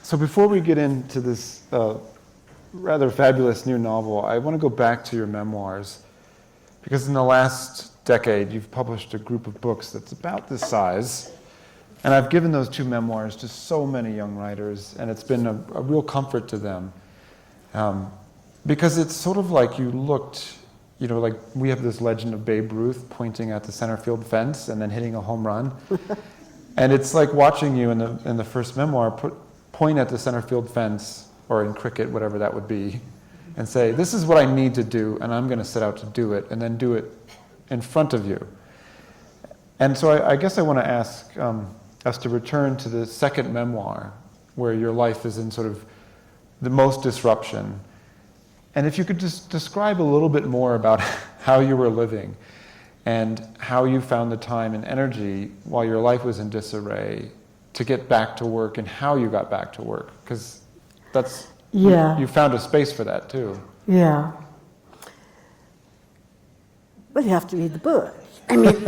So before we get into this rather fabulous new novel, I want to go back to your memoirs, because in the last decade you've published a group of books that's about this size, and I've given those two memoirs to so many young writers, and it's been a real comfort to them, because it's sort of like you looked, like we have this legend of Babe Ruth pointing at the center field fence and then hitting a home run, and it's like watching you in the first memoir point at the center field fence, or in cricket, whatever that would be, and say, this is what I need to do, and I'm going to set out to do it, and then do it in front of you. And so I guess I want to ask us to return to the second memoir, where your life is in sort of the most disruption. And if you could just describe a little bit more about how you were living, and how you found the time and energy while your life was in disarray to get back to work, and how you got back to work, because that's, you found a space for that too. Yeah. Well, you have to read the book. I mean,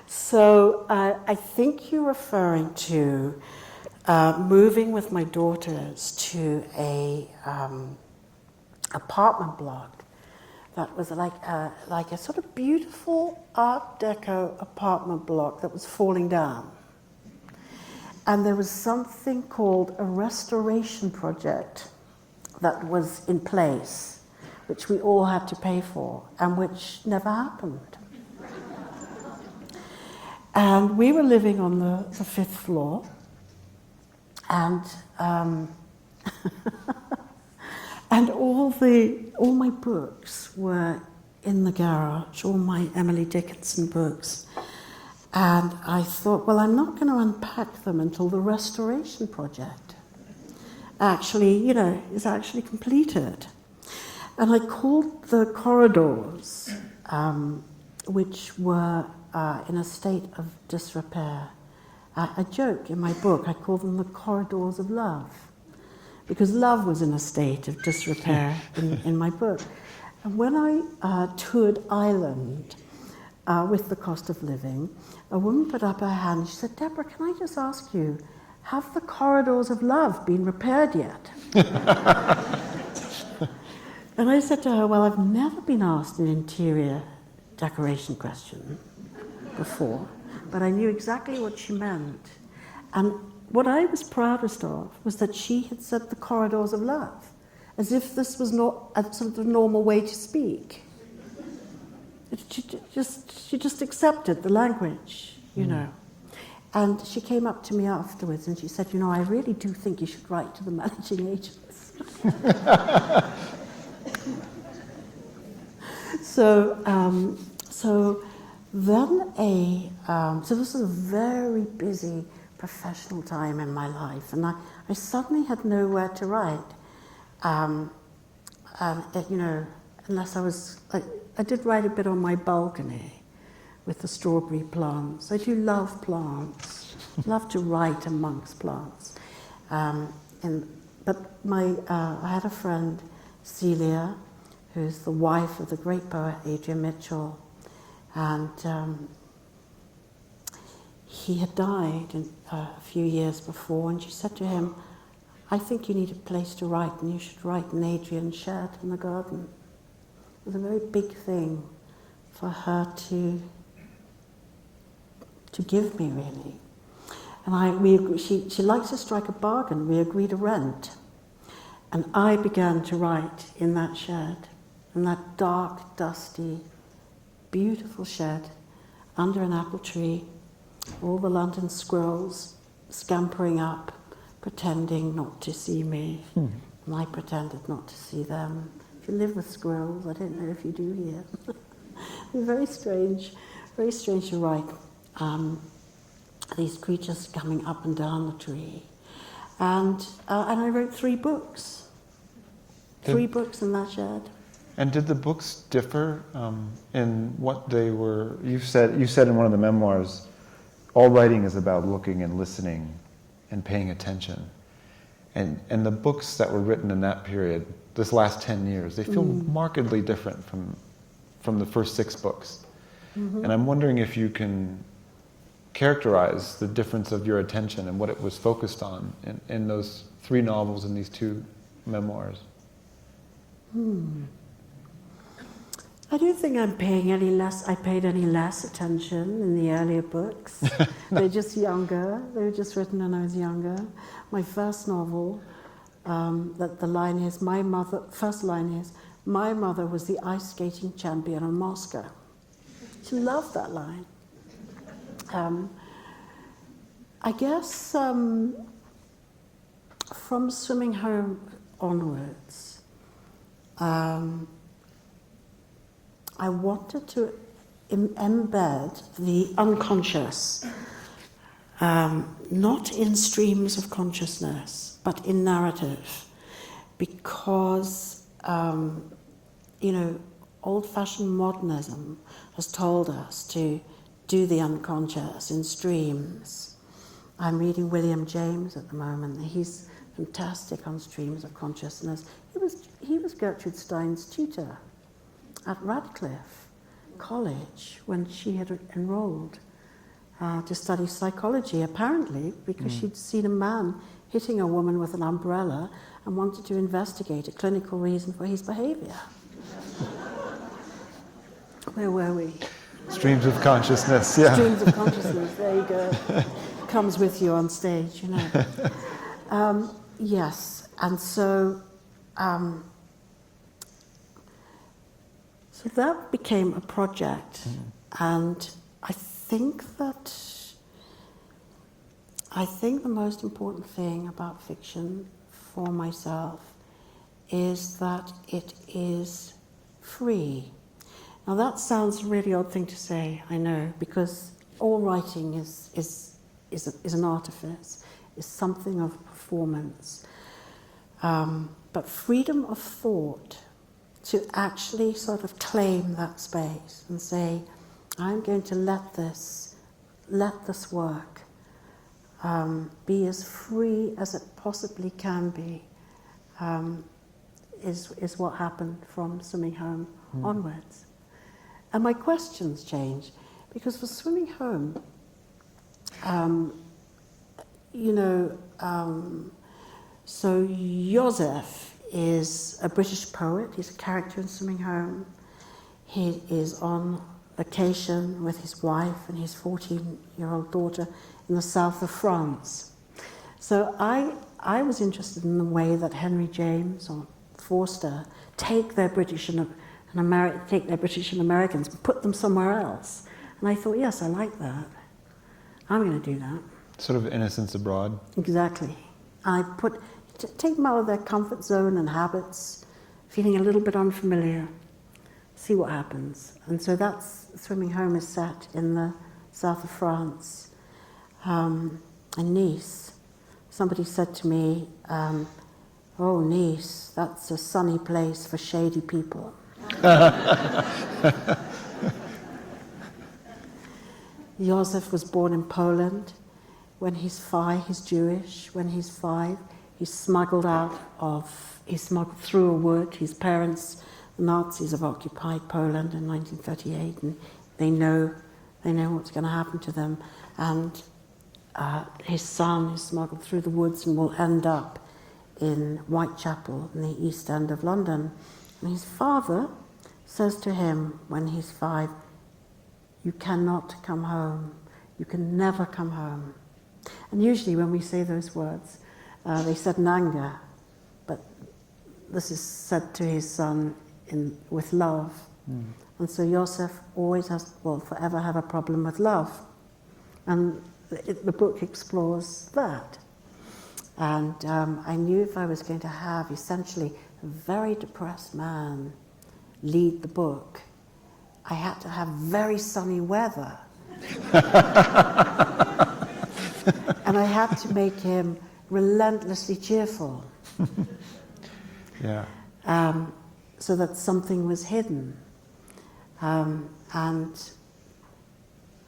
so I think you're referring to moving with my daughters to a apartment block that was like a sort of beautiful Art Deco apartment block that was falling down. And there was something called a restoration project that was in place, which we all had to pay for, and which never happened. And we were living on the fifth floor, and and all my books were in the garage, all my Emily Dickinson books. And I thought, well, I'm not going to unpack them until the restoration project is actually completed. And I called the corridors, which were in a state of disrepair. I joke in my book, I call them the corridors of love, because love was in a state of disrepair in my book. And when I toured Ireland with the cost of living, a woman put up her hand and she said, Deborah, can I just ask you, have the corridors of love been repaired yet? And I said to her, well, I've never been asked an interior decoration question before, but I knew exactly what she meant. And what I was proudest of was that she had said the corridors of love, as if this was not a sort of normal way to speak. She just accepted the language, And she came up to me afterwards and she said, I really do think you should write to the managing agents. So this was a very busy professional time in my life, and I suddenly had nowhere to write. Unless I did write a bit on my balcony with the strawberry plants. I do love plants. Love to write amongst plants. But I had a friend, Celia, who's the wife of the great poet Adrian Mitchell, and he had died a few years before, and she said to him, I think you need a place to write, and you should write in Adrian's shed in the garden. It was a very big thing for her to give me, really. And she likes to strike a bargain. We agreed a rent. And I began to write in that shed, in that dark, dusty, beautiful shed, under an apple tree, all the London squirrels scampering up, pretending not to see me. And I pretended not to see them. If you live with squirrels, I don't know if you do here. They're very strange to write. These creatures coming up and down the tree. And I wrote 3 books. 3 books in that shed. And did the books differ in what they were? You said in one of the memoirs, all writing is about looking and listening and paying attention. And the books that were written in that period, this last 10 years, they feel markedly different from the first 6 books. And I'm wondering if you can characterize the difference of your attention and what it was focused on in those 3 novels and these 2 memoirs? I don't think I paid any less attention in the earlier books. They're just younger. They were just written when I was younger. My first novel, that the line is, first line is, my mother was the ice skating champion of Moscow. She loved that line. I guess from Swimming Home onwards, I wanted to embed the unconscious, not in streams of consciousness, but in narrative, because, old-fashioned modernism has told us to do the unconscious in streams. I'm reading William James at the moment. He's fantastic on streams of consciousness. He was Gertrude Stein's tutor at Radcliffe College when she had enrolled to study psychology, apparently because she'd seen a man hitting a woman with an umbrella and wanted to investigate a clinical reason for his behavior. Where were we? Streams of consciousness, yeah. Streams of consciousness, there you go. Comes with you on stage, Yes, and so that became a project, and I think the most important thing about fiction for myself is that it is free. Now that sounds a really odd thing to say, I know, because all writing is an artifice, is something of a performance. But freedom of thought, to actually sort of claim that space and say, I'm going to let this work be as free as it possibly can be, is what happened from Swimming Home onwards. And my questions change, because for Swimming Home, so Joseph is a British poet. He's a character in Swimming Home. He is on vacation with his wife and his 14-year-old daughter in the south of France. So I was interested in the way that Henry James or Forster take their British and Americans and put them somewhere else. And I thought, yes, I like that. I'm going to do that. Sort of innocence abroad. Exactly. Take them out of their comfort zone and habits, feeling a little bit unfamiliar, see what happens. And so that's, Swimming Home is set in the south of France, in Nice. Somebody said to me, oh, Nice, that's a sunny place for shady people. Joseph was born in Poland. When he's 5, he's Jewish. When he's 5, he's smuggled through a wood. His parents, the Nazis, have occupied Poland in 1938, and they know what's going to happen to them. And his son is smuggled through the woods and will end up in Whitechapel in the East End of London. And his father says to him when he's 5, you cannot come home. You can never come home. And usually when we say those words, they said in anger, but this is said to his son with love. And so Joseph always will forever have a problem with love. And the book explores that. And I knew if I was going to have essentially a very depressed man lead the book, I had to have very sunny weather. And I had to make him relentlessly cheerful. Yeah. So that something was hidden. And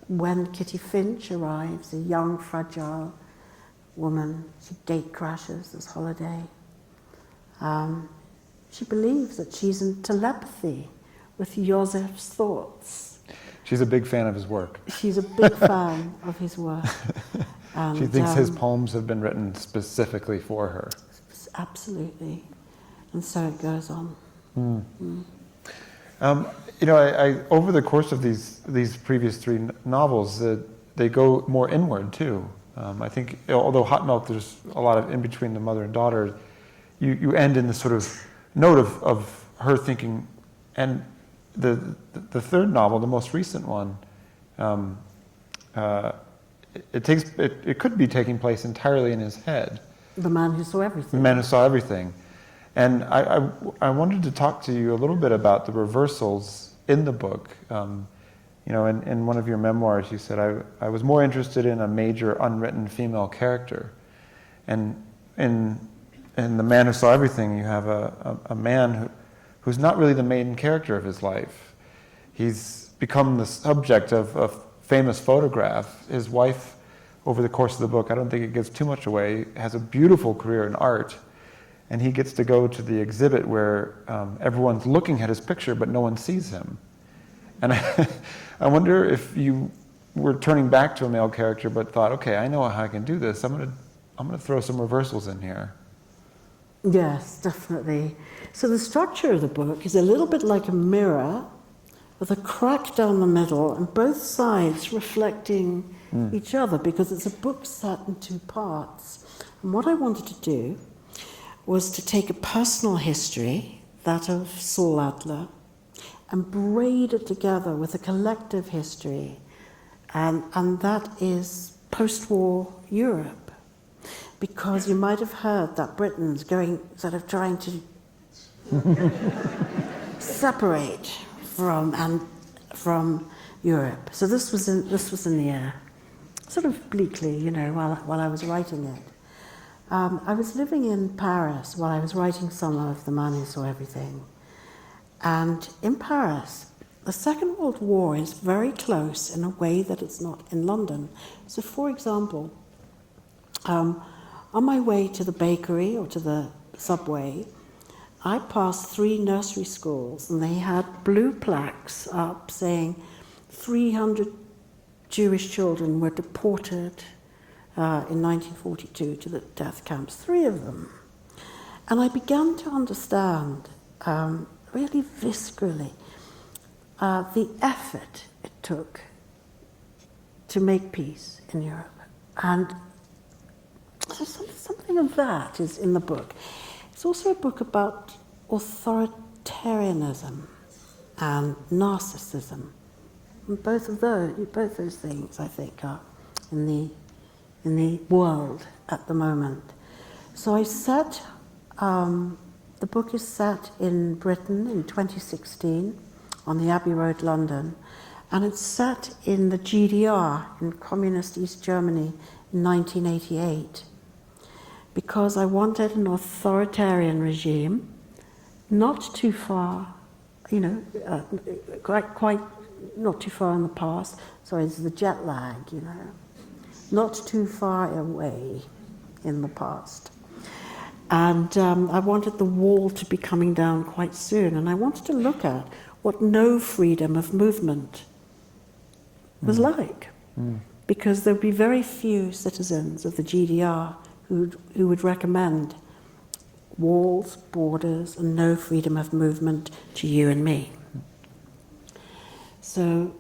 when Kitty Finch arrives, a young, fragile woman, she gate crashes this holiday. She believes that she's in telepathy with Joseph's thoughts. She's a big fan of his work. She's a big fan of his work. And, She thinks his poems have been written specifically for her. Absolutely. And so it goes on. You know, I over the course of these previous three novels, they go more inward too. I think, although Hot Milk, there's a lot of in between the mother and daughter, you end in this sort of note of her thinking, and the third novel, the most recent one, it could be taking place entirely in his head. The Man Who Saw Everything. The Man Who Saw Everything. And I wanted to talk to you a little bit about the reversals in the book. You know, in one of your memoirs, you said, I was more interested in a major unwritten female character. And in The Man Who Saw Everything, you have a man who's not really the main character of his life. He's become the subject of a famous photograph. His wife, over the course of the book, I don't think it gives too much away, has a beautiful career in art. And he gets to go to the exhibit where everyone's looking at his picture, but no one sees him. And I wonder if you were turning back to a male character, but thought, okay, I know how I can do this. I'm gonna throw some reversals in here. Yes, definitely. So the structure of the book is a little bit like a mirror with a crack down the middle and both sides reflecting each other, because it's a book set in two parts. And what I wanted to do was to take a personal history, that of Saul Adler, and braid it together with a collective history, and that is post-war Europe. Because you might have heard that Britain's going, sort of trying to separate from Europe. So this was in the air, sort of bleakly, you know, while I was writing it. I was living in Paris while I was writing some of The Man Who Saw Everything. And in Paris, the Second World War is very close in a way that it's not in London. So, for example, on my way to the bakery or to the subway, I passed 3 nursery schools, and they had blue plaques up saying 300 Jewish children were deported in 1942 to the death camps, 3 of them. And I began to understand, really viscerally, the effort it took to make peace in Europe. And something of that is in the book. It's also a book about authoritarianism and narcissism. And both those things, I think, are in the world at the moment. So the book is set in Britain in 2016 on the Abbey Road, London, and it's set in the GDR, in communist East Germany, in 1988, because I wanted an authoritarian regime, not too far, you know, quite not too far in the past. Sorry, it's the jet lag, you know. Not too far away in the past. And I wanted the wall to be coming down quite soon, and I wanted to look at what no freedom of movement was like. Because there would be very few citizens of the GDR who would recommend walls, borders, and no freedom of movement to you and me. So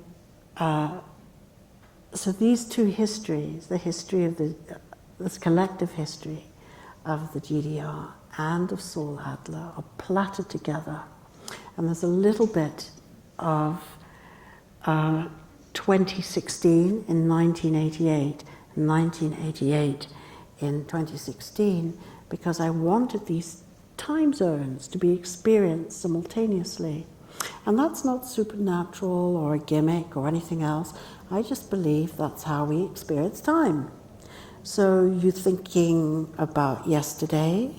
these two histories, the history of this collective history of the GDR and of Saul Adler, are plaited together. And there's a little bit of 2016 in 1988, and 1988 in 2016, because I wanted these time zones to be experienced simultaneously. And that's not supernatural or a gimmick or anything else. I just believe that's how we experience time. So you're thinking about yesterday,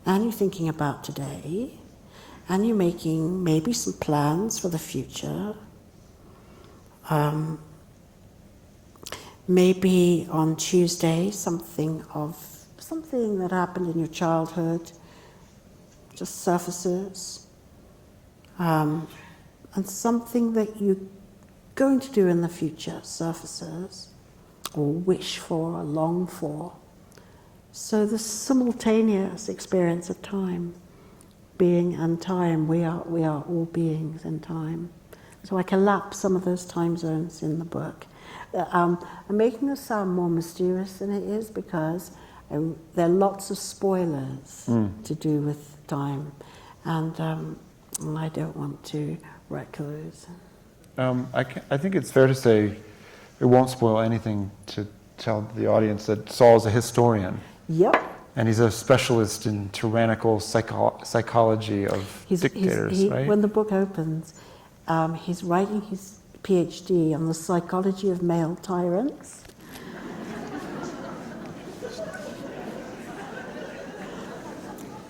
and you're thinking about today, and you're making maybe some plans for the future. Maybe on Tuesday, something that happened in your childhood just surfaces. And something that you going to do in the future surfaces, or wish for, or long for. So the simultaneous experience of time, being and time, we are all beings in time. So I collapse some of those time zones in the book. I'm making this sound more mysterious than it is because there are lots of spoilers to do with time, and I don't want to wreck those. I think it's fair to say it won't spoil anything to tell the audience that Saul is a historian. Yep. And he's a specialist in tyrannical psychology of dictators, right? When the book opens, he's writing his PhD on the psychology of male tyrants.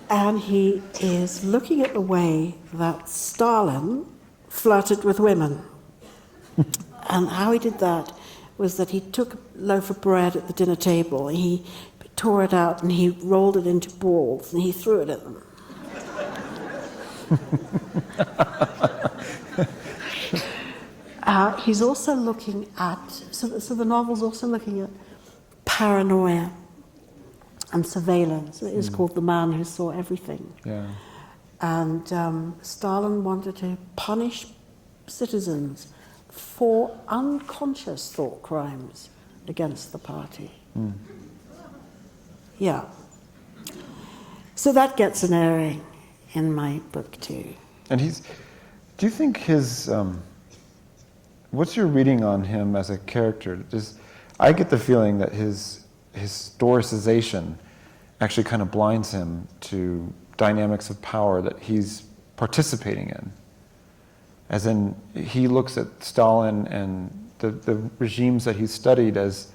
And he is looking at the way that Stalin flirted with women. And how he did that was that he took a loaf of bread at the dinner table, and he tore it out and he rolled it into balls and he threw it at them. He's also looking at, so the novel's also looking at paranoia and surveillance. It is called The Man Who Saw Everything. Yeah. And Stalin wanted to punish citizens for unconscious thought crimes against the party. Yeah. So that gets an airing in my book too. And do you think what's your reading on him as a character? I get the feeling that his historicization actually kind of blinds him to dynamics of power that he's participating in. As in, he looks at Stalin and the regimes that he's studied as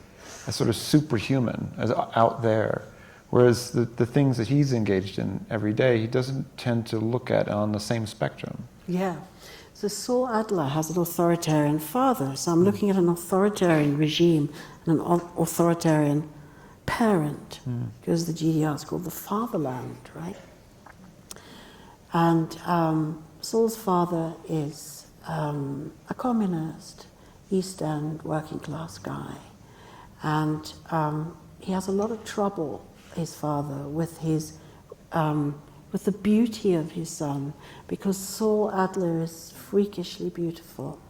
sort of superhuman, as out there. Whereas the things that he's engaged in every day, he doesn't tend to look at on the same spectrum. Yeah. So Saul Adler has an authoritarian father. So I'm looking at an authoritarian regime and an authoritarian parent, because the GDR is called the fatherland, right? And Saul's father is a communist, East End working class guy. And he has a lot of trouble, his father, with the beauty of his son, because Saul Adler is freakishly beautiful,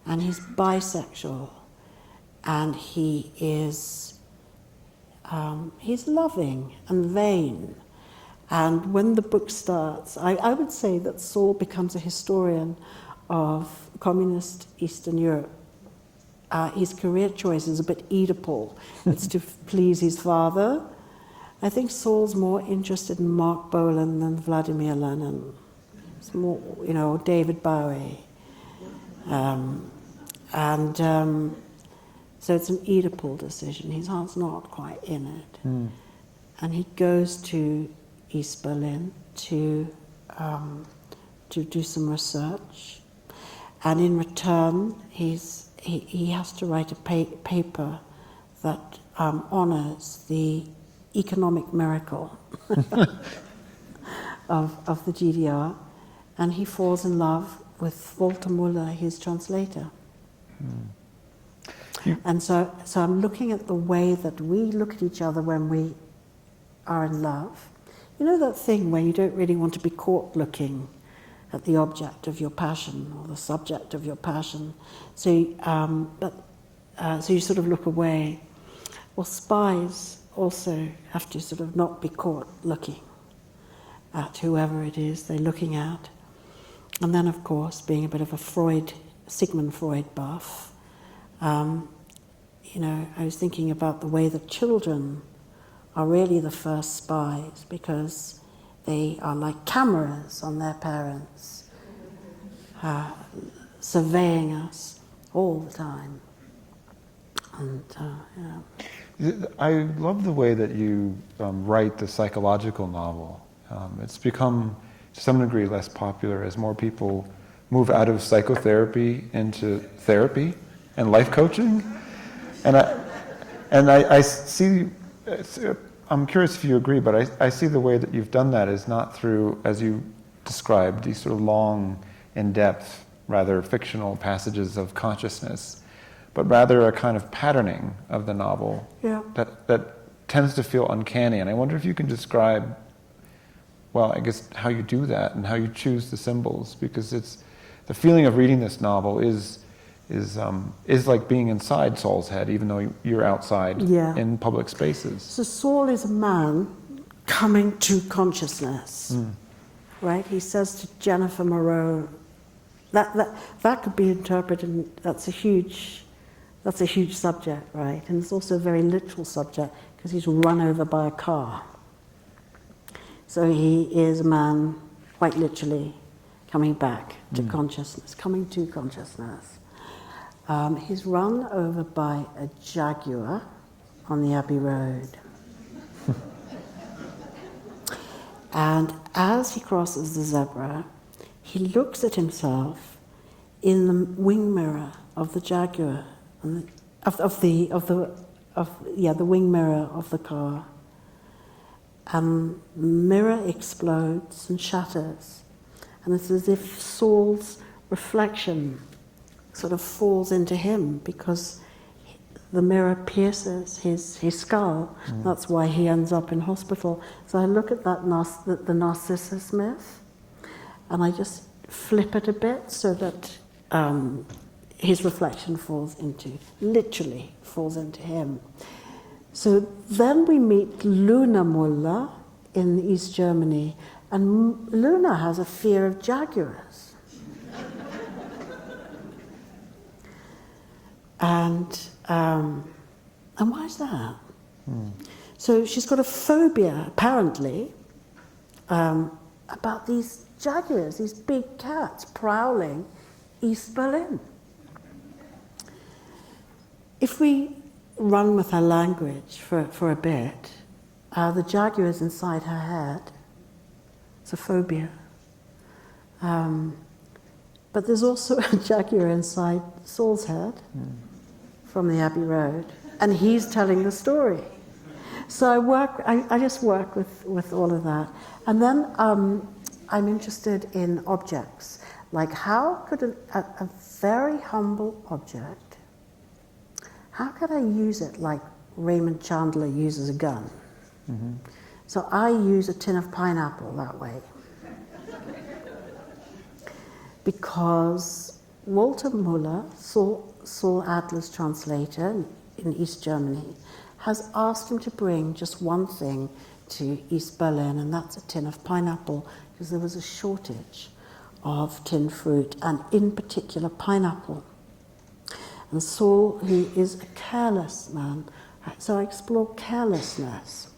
and he's bisexual, and he's loving and vain. And when the book starts, I would say that Saul becomes a historian of communist Eastern Europe. His career choice is a bit Oedipal. It's to please his father. I think Saul's more interested in Mark Bolan than Vladimir Lenin. It's more, David Bowie. So it's an Oedipal decision. His heart's not quite in it. And he goes to East Berlin to do some research. And in return, he has to write a paper that honors the economic miracle of the GDR, and he falls in love with Walter Muller, his translator. And so I'm looking at the way that we look at each other when we are in love. You know that thing where you don't really want to be caught looking at the object of your passion or the subject of your passion, so you sort of look away. Well, spies also have to sort of not be caught looking at whoever it is they're looking at. And then, of course, being a bit of a Sigmund Freud buff, I was thinking about the way that children are really the first spies, because they are like cameras on their parents, surveying us all the time. And, I love the way that you write the psychological novel. It's become, to some degree, less popular as more people move out of psychotherapy into therapy and life coaching. And I see, I'm curious if you agree, but I see the way that you've done that is not through, as you described, these sort of long, in-depth rather fictional passages of consciousness, but rather a kind of patterning of the novel Yeah. that tends to feel uncanny. And I wonder if you can describe, well, I guess how you do that and how you choose the symbols, because it's the feeling of reading this novel is like being inside Saul's head, even though you're outside Yeah. in public spaces. So Saul is a man coming to consciousness, right? He says to Jennifer Moreau, that could be interpreted. That's a huge subject, right? And it's also a very literal subject because he's run over by a car. So he is a man, quite literally, coming back to consciousness, coming to consciousness. He's run over by a jaguar on the Abbey Road. And as he crosses the zebra, he looks at himself in the wing mirror of the jaguar, the wing mirror of the car. And the mirror explodes and shatters. And it's as if Saul's reflection sort of falls into him because the mirror pierces his skull. That's why he ends up in hospital. So I look at that the Narcissus myth, and I just flip it a bit so that his reflection literally falls into him. So then we meet Luna Muller in East Germany, and Luna has a fear of jaguars. And why is that? So she's got a phobia, apparently, about these jaguars, these big cats prowling East Berlin. If we run with her language for a bit, the jaguar is inside her head. It's a phobia. But there's also a jaguar inside Saul's head from the Abbey Road, and he's telling the story. So I just work with all of that. And then I'm interested in objects. Like, how could a very humble object, how could I use it like Raymond Chandler uses a gun? So I use a tin of pineapple that way. Because Walter Muller, Saul Adler's translator in East Germany, has asked him to bring just one thing to East Berlin, and that's a tin of pineapple, because there was a shortage of tinned fruit, and in particular pineapple. And Saul, who is a careless man, so I explore carelessness.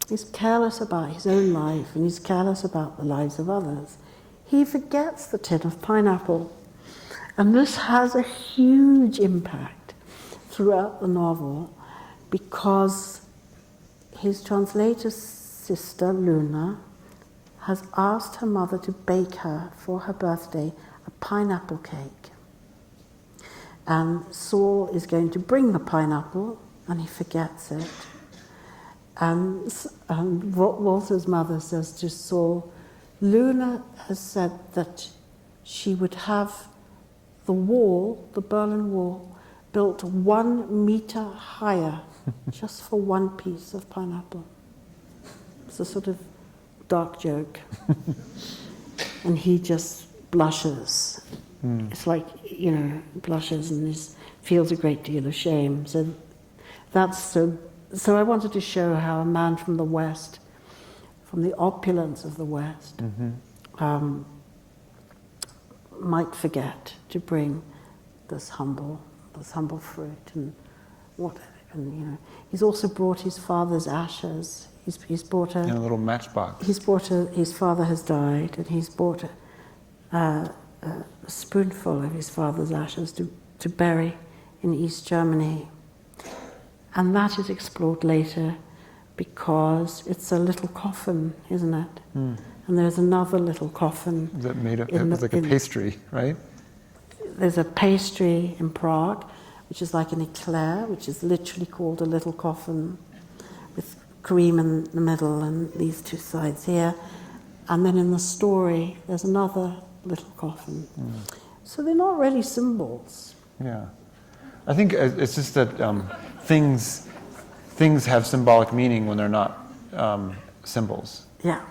He's careless about his own life, and he's careless about the lives of others. He forgets the tin of pineapple. And this has a huge impact throughout the novel because his translator's sister, Luna, has asked her mother to bake her, for her birthday, a pineapple cake. And Saul is going to bring the pineapple, and he forgets it. And Walter's mother says to Saul, Luna has said that she would have the wall, the Berlin Wall, built 1 meter higher just for one piece of pineapple. It's a sort of dark joke. And he just blushes. It's like, blushes and feels a great deal of shame. So I wanted to show how a man from the West, from the opulence of the West, might forget to bring this humble fruit he's also brought his father's ashes. He's brought in a little matchbox. His father has died, and he's brought a spoonful of his father's ashes to bury in East Germany, and that is explored later because it's a little coffin, isn't it? And there's another little coffin. That made up, it was like a pastry, right? There's a pastry in Prague, which is like an eclair, which is literally called a little coffin, with cream in the middle and these two sides here. And then in the story, there's another little coffin. So they're not really symbols. Yeah. I think it's just that things have symbolic meaning when they're not symbols. Yeah.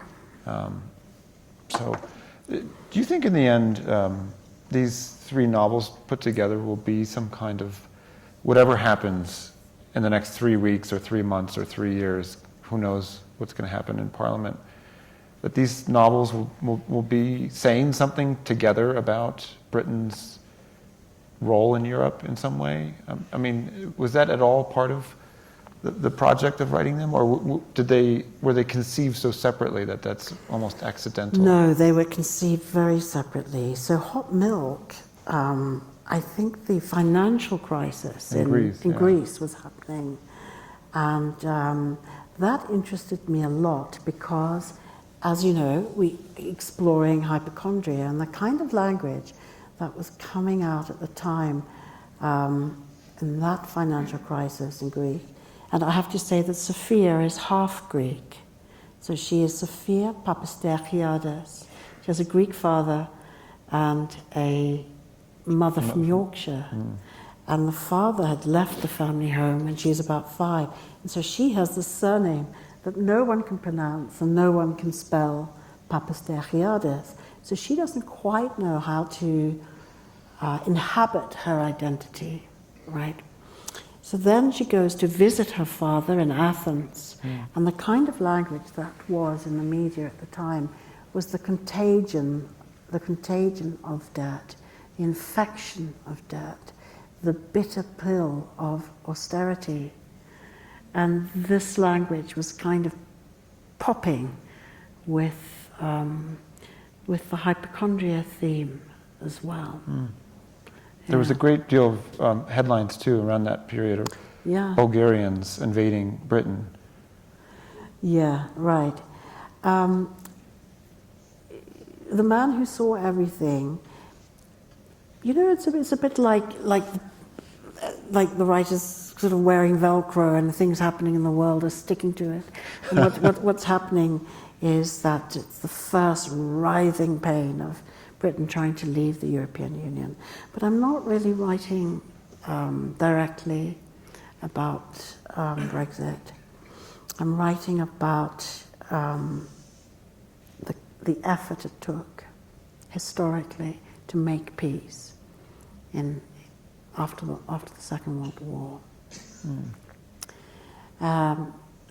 So, do you think in the end these three novels put together will be some kind of, whatever happens in the next 3 weeks or 3 months or 3 years, who knows what's going to happen in Parliament, that these novels will be saying something together about Britain's role in Europe in some way? I mean, was that at all part of the project of writing them, or were they conceived so separately that that's almost accidental? No, they were conceived very separately. So Hot Milk, I think the financial crisis in Greece was happening, and that interested me a lot because, as you know, we exploring hypochondria and the kind of language that was coming out at the time in that financial crisis in Greece. And I have to say that Sophia is half Greek. So she is Sophia Papastergiades. She has a Greek father and a mother from Yorkshire. And the father had left the family home when she was about 5. And so she has the surname that no one can pronounce and no one can spell, Papastergiades. So she doesn't quite know how to inhabit her identity, right? So then she goes to visit her father in Athens, and the kind of language that was in the media at the time was the contagion of debt, the infection of debt, the bitter pill of austerity. And this language was kind of popping with the hypochondria theme as well. There was a great deal of headlines, too, around that period of Bulgarians invading Britain. Yeah, right. The Man Who Saw Everything, you know, it's a bit like the writers sort of wearing Velcro and things happening in the world are sticking to it. And what's happening is that it's the first writhing pain of Britain trying to leave the European Union. But I'm not really writing directly about Brexit. I'm writing about the effort it took historically to make peace after the Second World War.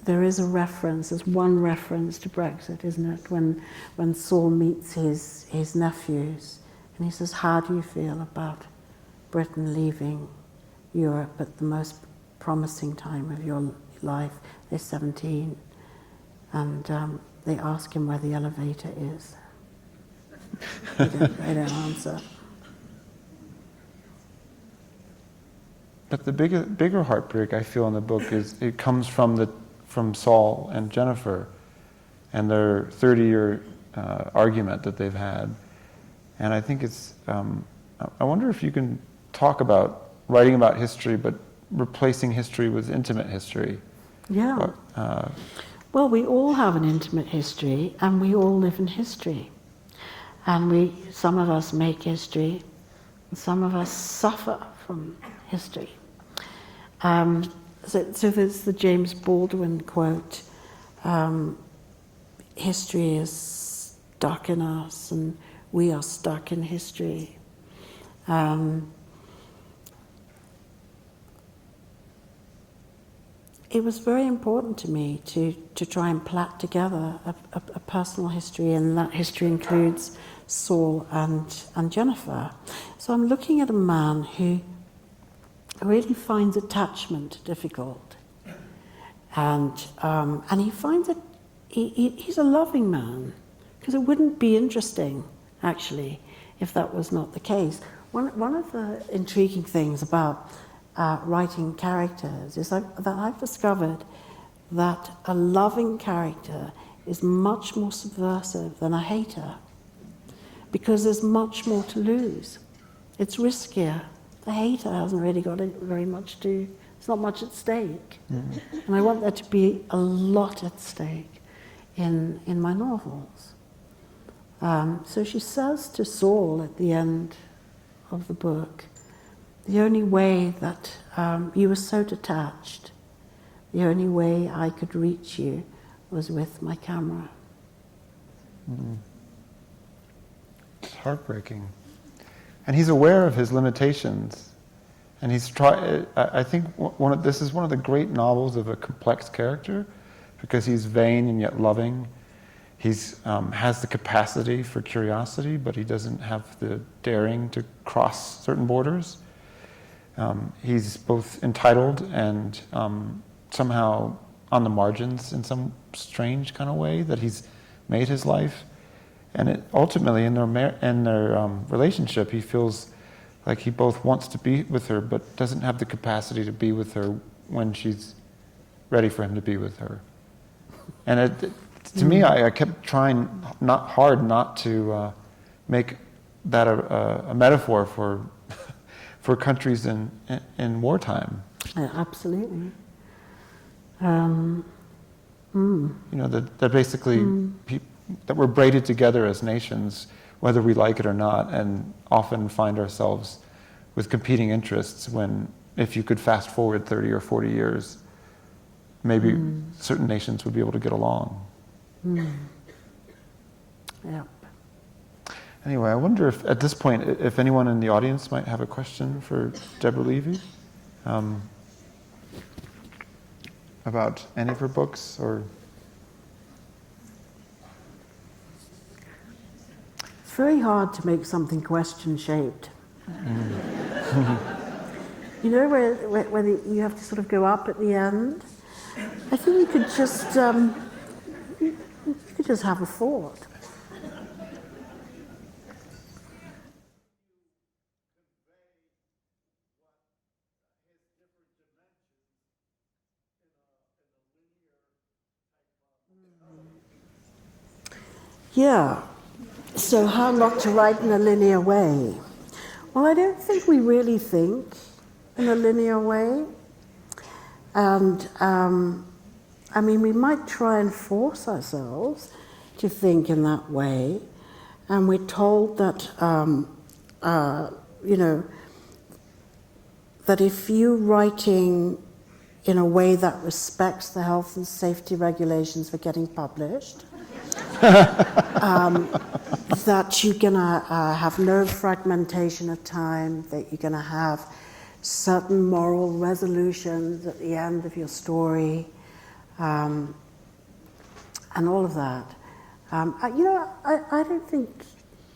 There is a reference, there's one reference to Brexit, isn't it? When Saul meets his nephews, and he says, how do you feel about Britain leaving Europe at the most promising time of your life? They're 17, and they ask him where the elevator is. They don't answer. But the bigger heartbreak I feel in the book is it comes from Saul and Jennifer and their 30-year argument that they've had. And I think it's, I wonder if you can talk about writing about history, but replacing history with intimate history. Yeah. Well, we all have an intimate history, and we all live in history. And some of us make history, and some of us suffer from history. So there's the James Baldwin quote, history is stuck in us and we are stuck in history. It was very important to me to try and plait together a personal history, and that history includes Saul and Jennifer. So I'm looking at a man who really finds attachment difficult, and he finds it. He's a loving man, because it wouldn't be interesting, actually, if that was not the case. One of the intriguing things about writing characters is that I've discovered that a loving character is much more subversive than a hater, because there's much more to lose. It's riskier. The hater hasn't really got very much to, there's not much at stake. Mm-hmm. And I want there to be a lot at stake in my novels. So she says to Saul at the end of the book, the only way that you were so detached, the only way I could reach you was with my camera. It's heartbreaking. And he's aware of his limitations. And he's I think this is one of the great novels of a complex character, because he's vain and yet loving. He's has the capacity for curiosity, but he doesn't have the daring to cross certain borders. He's both entitled and somehow on the margins in some strange kind of way that he's made his life. And ultimately, in their relationship, he feels like he both wants to be with her, but doesn't have the capacity to be with her when she's ready for him to be with her. And to me, I kept trying hard not to make that a metaphor for for countries in wartime. Absolutely. You know, that basically that we're braided together as nations, whether we like it or not, and often find ourselves with competing interests when, if you could fast forward 30 or 40 years, maybe certain nations would be able to get along. Yep. Anyway, I wonder if, at this point, if anyone in the audience might have a question for Deborah Levy about any of her books, or... It's very hard to make something question-shaped. You know, where you have to sort of go up at the end? I think you could just have a thought. Yeah. So how not to write in a linear way? Well, I don't think we really think in a linear way. And, I mean, we might try and force ourselves to think in that way. And we're told that, you know, that if you're writing in a way that respects the health and safety regulations for getting published, that you're going to have no fragmentation of time, that you're going to have certain moral resolutions at the end of your story, and all of that. You know, I don't think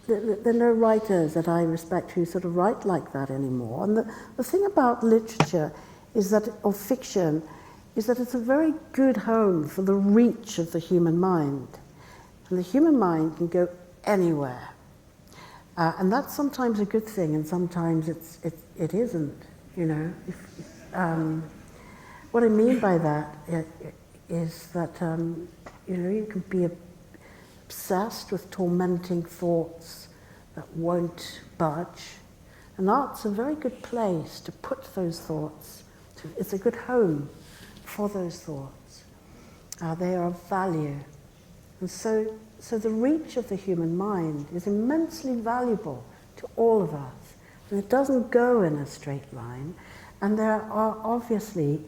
there are no writers that I respect who sort of write like that anymore. And the thing about literature is that, or fiction, is that it's a very good home for the reach of the human mind. And the human mind can go anywhere. And that's sometimes a good thing, and sometimes it isn't, you know. What I mean by that is that, you know, you can be obsessed with tormenting thoughts that won't budge. And art's a very good place to put those thoughts. It's a good home for those thoughts. They are of value. And so the reach of the human mind is immensely valuable to all of us. And it doesn't go in a straight line. And there are obviously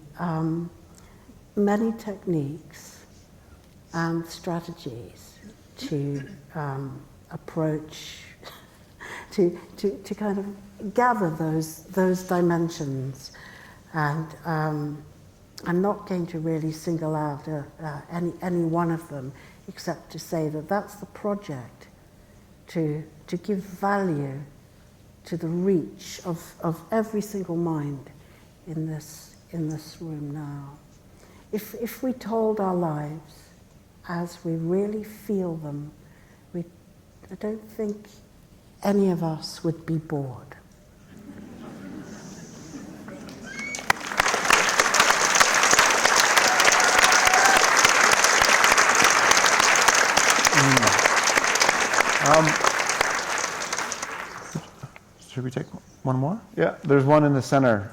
many techniques and strategies to approach, to kind of gather those dimensions. And I'm not going to really single out any one of them, except to say that that's the project, to give value to the reach of every single mind in this room now. If we told our lives as we really feel them, I don't think any of us would be bored. Should we take one more? Yeah, there's one in the center.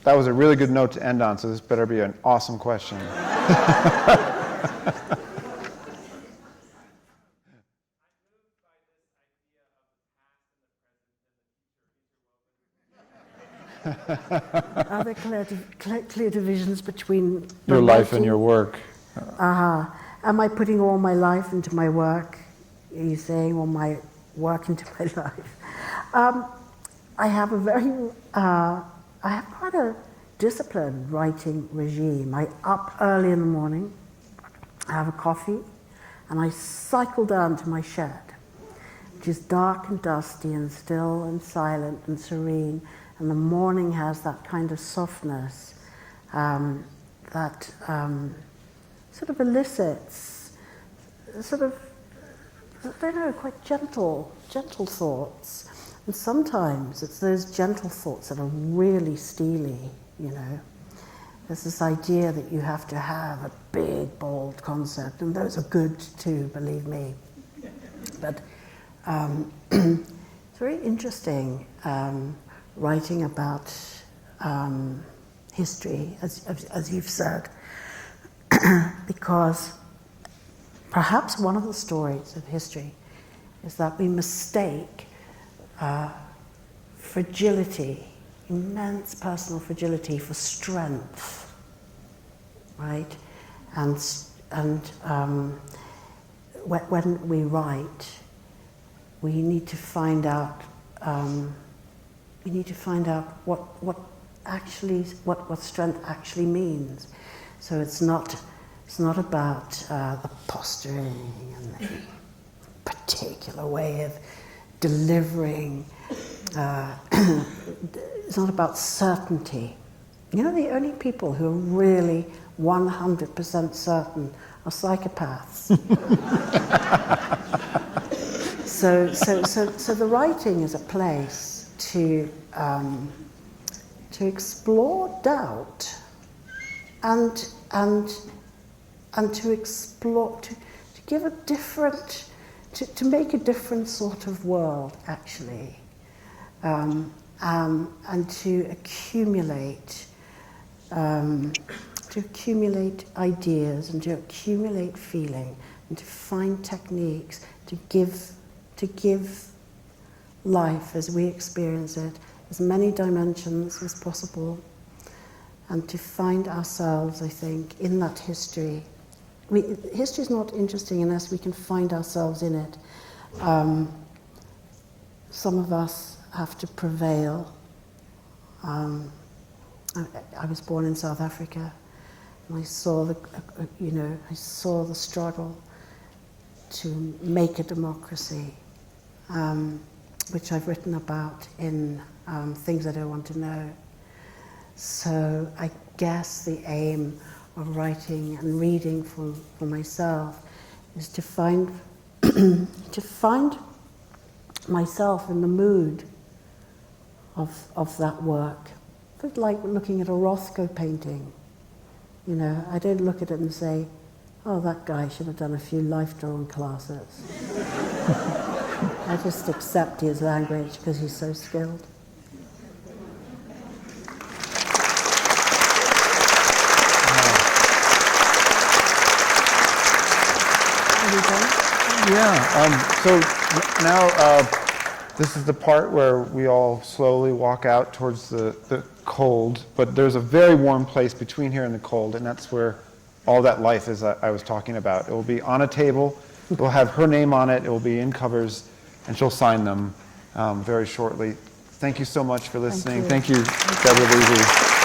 That was a really good note to end on, so this better be an awesome question. Are there clear divisions between Your life and writing? your work. Am I putting all my life into my work? Are you saying all my work into my life? I have I have quite a disciplined writing regime. I up early in the morning, I have a coffee, and I cycle down to my shed, which is dark and dusty and still and silent and serene, and the morning has that kind of softness that sort of elicits sort of, I don't know, quite gentle thoughts. And sometimes it's those gentle thoughts that are really steely, you know. There's this idea that you have to have a big, bold concept, and those are good too, believe me. But it's very interesting writing about history, as you've said, because perhaps one of the stories of history is that we mistake fragility, immense personal fragility, for strength, right? And when we write, we need to find out. What strength actually means. So it's not about the posturing and the particular way of delivering. It's not about certainty. You know, the only people who are really 100% certain are psychopaths. So the writing is a place to explore doubt and to explore, to give a different, to make a different sort of world, actually, and to accumulate ideas and to accumulate feeling and to find techniques to give life as we experience it as many dimensions as possible, and to find ourselves, I think, in that history. History is not interesting unless we can find ourselves in it. Some of us have to prevail. I was born in South Africa, and I saw the struggle to make a democracy, which I've written about in Things I Don't Want to Know. So I guess the aim of writing and reading for myself is to find myself in the mood of that work. It's like looking at a Rothko painting. You know, I don't look at it and say, oh, that guy should have done a few life drawing classes. I just accept his language because he's so skilled. Yeah, so now this is the part where we all slowly walk out towards the cold, but there's a very warm place between here and the cold, and that's where all that life is I was talking about. It will be on a table, it will have her name on it, it will be in covers, and she'll sign them very shortly. Thank you so much for listening. Thank you, Deborah Levy.